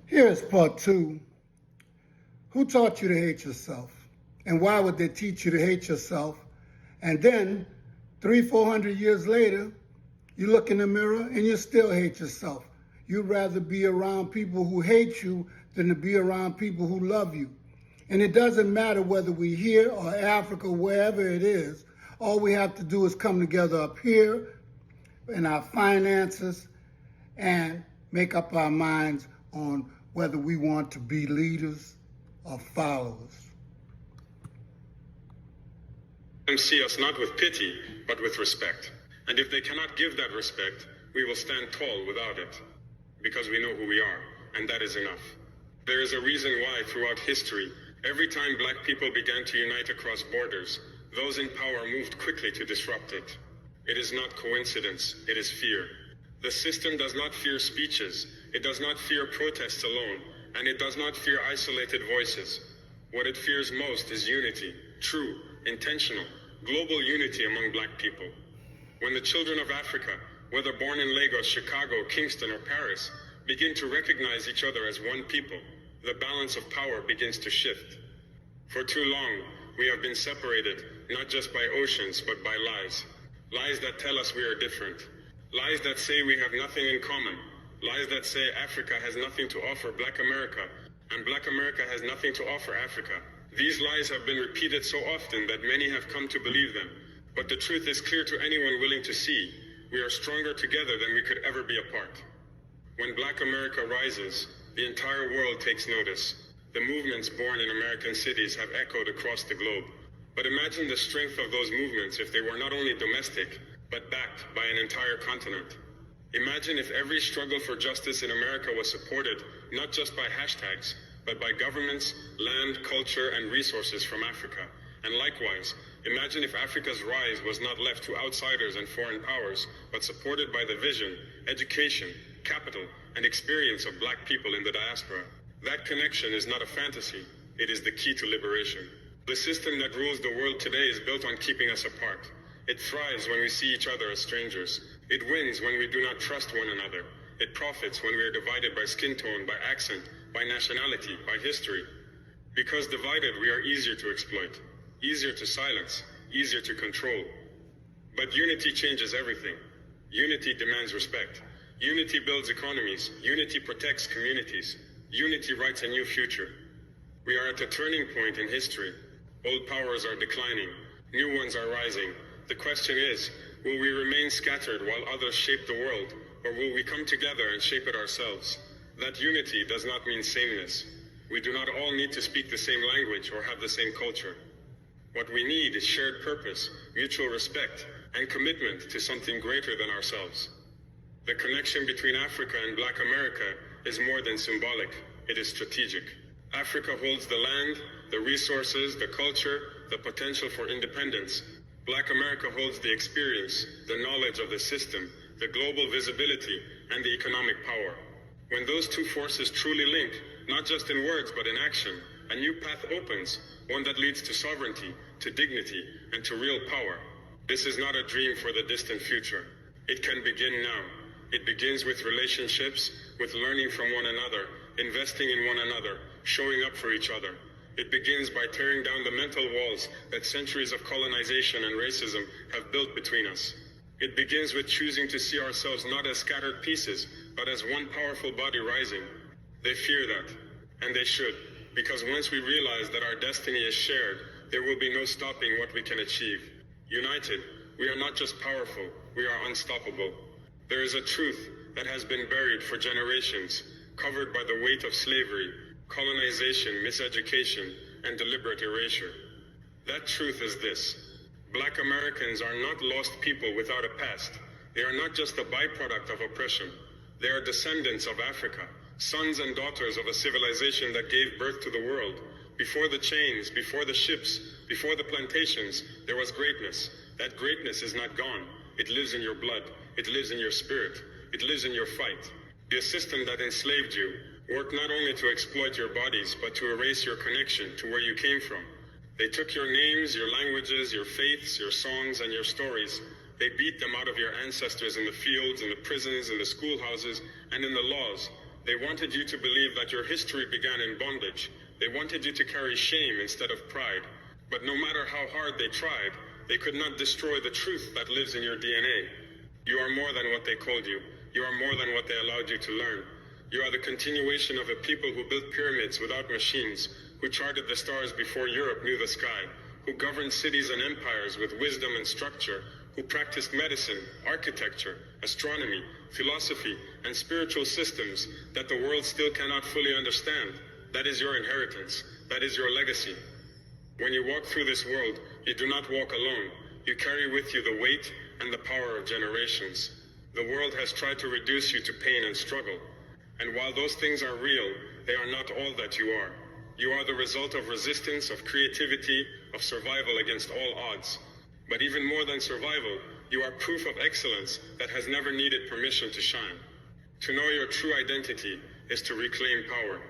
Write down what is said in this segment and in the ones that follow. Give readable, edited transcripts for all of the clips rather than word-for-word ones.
Here is part two. Who taught you to hate yourself? And why would they teach you to hate yourself? And then, 400 years later, you look in the mirror and you still hate yourself. You'd rather be around people who hate you than to be around people who love you. And it doesn't matter whether we're here or Africa, wherever it is. All we have to do is come together up here in our finances and make up our minds on whether we want to be leaders or followers. See us not with pity, but with respect. And if they cannot give that respect, we will stand tall without it, because we know who we are, and that is enough. There is a reason why throughout history, every time black people began to unite across borders, those in power moved quickly to disrupt it. It is not coincidence, it is fear. The system does not fear speeches, it does not fear protests alone, and it does not fear isolated voices. What it fears most is unity, true, intentional, global unity among black people. When the children of Africa, whether born in Lagos, Chicago, Kingston, or Paris, begin to recognize each other as one people, the balance of power begins to shift. For too long, we have been separated, not just by oceans, but by lies. Lies that tell us we are different. Lies that say we have nothing in common. Lies that say Africa has nothing to offer Black America, and Black America has nothing to offer Africa. These lies have been repeated so often that many have come to believe them. But the truth is clear to anyone willing to see. We are stronger together than we could ever be apart. When Black America rises, the entire world takes notice. The movements born in American cities have echoed across the globe. But imagine the strength of those movements if they were not only domestic, but backed by an entire continent. Imagine if every struggle for justice in America was supported, not just by hashtags, but by governments, land, culture, and resources from Africa. And likewise, imagine if Africa's rise was not left to outsiders and foreign powers, but supported by the vision, education, capital, and experience of black people in the diaspora. That connection is not a fantasy, it is the key to liberation. The system that rules the world today is built on keeping us apart. It thrives when we see each other as strangers. It wins when we do not trust one another. It profits when we are divided by skin tone, by accent, by nationality, by history. Because divided, we are easier to exploit, easier to silence, easier to control. But unity changes everything. Unity demands respect. Unity builds economies. Unity protects communities. Unity writes a new future. We are at a turning point in history. Old powers are declining. New ones are rising. The question is, will we remain scattered while others shape the world, or will we come together and shape it ourselves? That unity does not mean sameness. We do not all need to speak the same language or have the same culture. What we need is shared purpose, mutual respect, and commitment to something greater than ourselves. The connection between Africa and Black America is more than symbolic, it is strategic. Africa holds the land, the resources, the culture, the potential for independence. Black America holds the experience, the knowledge of the system, the global visibility, and the economic power. When those two forces truly link, not just in words but in action, a new path opens, one that leads to sovereignty, to dignity, and to real power. This is not a dream for the distant future. It can begin now. It begins with relationships, with learning from one another, investing in one another, showing up for each other. It begins by tearing down the mental walls that centuries of colonization and racism have built between us. It begins with choosing to see ourselves not as scattered pieces, but as one powerful body rising. They fear that, and they should, because once we realize that our destiny is shared, there will be no stopping what we can achieve. United, we are not just powerful, we are unstoppable. There is a truth that has been buried for generations, covered by the weight of slavery, colonization, miseducation, and deliberate erasure. That truth is this: Black Americans are not lost people without a past. They are not just a byproduct of oppression. They are descendants of Africa, sons and daughters of a civilization that gave birth to the world. Before the chains, before the ships, before the plantations, there was greatness. That greatness is not gone. It lives in your blood. It lives in your spirit. It lives in your fight. The system that enslaved you worked not only to exploit your bodies, but to erase your connection to where you came from. They took your names, your languages, your faiths, your songs, and your stories. They beat them out of your ancestors in the fields, in the prisons, in the schoolhouses, and in the laws. They wanted you to believe that your history began in bondage. They wanted you to carry shame instead of pride. But no matter how hard they tried, they could not destroy the truth that lives in your DNA. You are more than what they called you. You are more than what they allowed you to learn. You are the continuation of a people who built pyramids without machines, who charted the stars before Europe knew the sky, who governed cities and empires with wisdom and structure, who practiced medicine, architecture, astronomy, philosophy, and spiritual systems that the world still cannot fully understand. That is your inheritance. That is your legacy. When you walk through this world, you do not walk alone. You carry with you the weight and the power of generations. The world has tried to reduce you to pain and struggle. And while those things are real, they are not all that you are. You are the result of resistance, of creativity, of survival against all odds. But even more than survival, you are proof of excellence that has never needed permission to shine. To know your true identity is to reclaim power.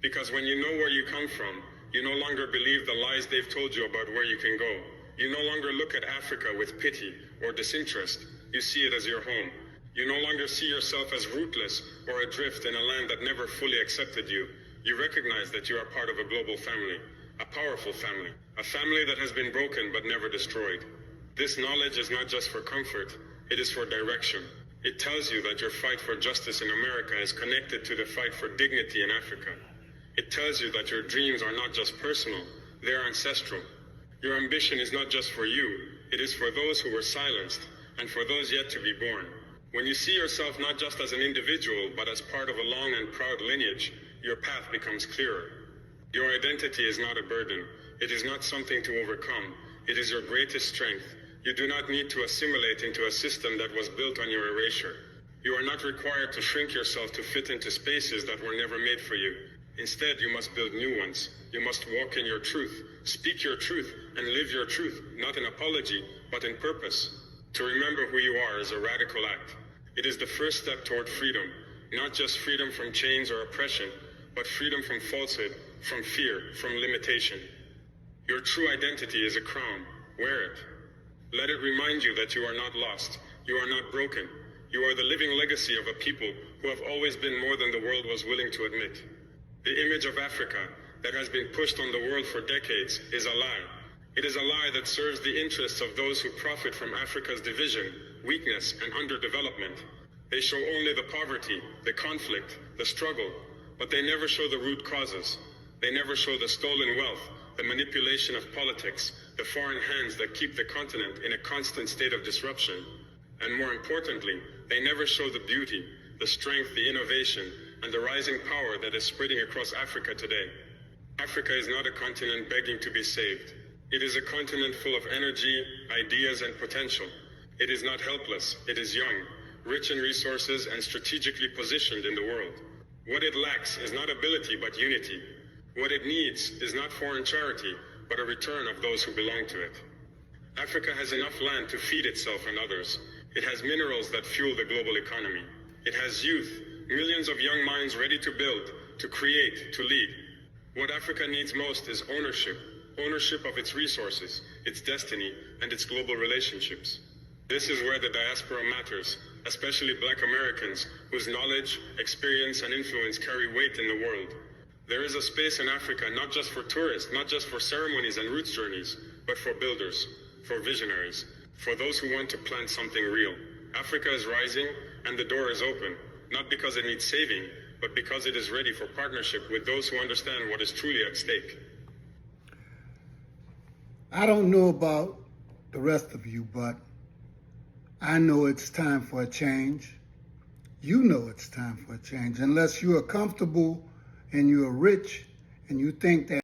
Because when you know where you come from, you no longer believe the lies they've told you about where you can go. You no longer look at Africa with pity or disinterest. You see it as your home. You no longer see yourself as rootless or adrift in a land that never fully accepted you. You recognize that you are part of a global family, a powerful family, a family that has been broken but never destroyed. This knowledge is not just for comfort, it is for direction. It tells you that your fight for justice in America is connected to the fight for dignity in Africa. It tells you that your dreams are not just personal, they are ancestral. Your ambition is not just for you, it is for those who were silenced and for those yet to be born. When you see yourself not just as an individual, but as part of a long and proud lineage, your path becomes clearer. Your identity is not a burden. It is not something to overcome. It is your greatest strength. You do not need to assimilate into a system that was built on your erasure. You are not required to shrink yourself to fit into spaces that were never made for you. Instead, you must build new ones. You must walk in your truth, speak your truth, and live your truth, not in apology, but in purpose. To remember who you are is a radical act. It is the first step toward freedom, not just freedom from chains or oppression, but freedom from falsehood, from fear, from limitation. Your true identity is a crown. Wear it. Let it remind you that you are not lost. You are not broken. You are the living legacy of a people who have always been more than the world was willing to admit. The image of Africa that has been pushed on the world for decades is a lie. It is a lie that serves the interests of those who profit from Africa's division, weakness, and underdevelopment. They show only the poverty, the conflict, the struggle, but they never show the root causes. They never show the stolen wealth, the manipulation of politics, the foreign hands that keep the continent in a constant state of disruption. And more importantly, they never show the beauty, the strength, the innovation, and the rising power that is spreading across Africa today. Africa is not a continent begging to be saved. It is a continent full of energy, ideas, and potential. It is not helpless, it is young, rich in resources, and strategically positioned in the world. What it lacks is not ability, but unity. What it needs is not foreign charity, but a return of those who belong to it. Africa has enough land to feed itself and others. It has minerals that fuel the global economy. It has youth, millions of young minds ready to build, to create, to lead. What Africa needs most is ownership. Ownership of its resources, its destiny, and its global relationships. This is where the diaspora matters, especially Black Americans, whose knowledge, experience, and influence carry weight in the world. There is a space in Africa not just for tourists, not just for ceremonies and roots journeys, but for builders, for visionaries, for those who want to plant something real. Africa is rising, and the door is open, not because it needs saving, but because it is ready for partnership with those who understand what is truly at stake. I don't know about the rest of you, but I know it's time for a change. You know it's time for a change. Unless you are comfortable and you are rich and you think that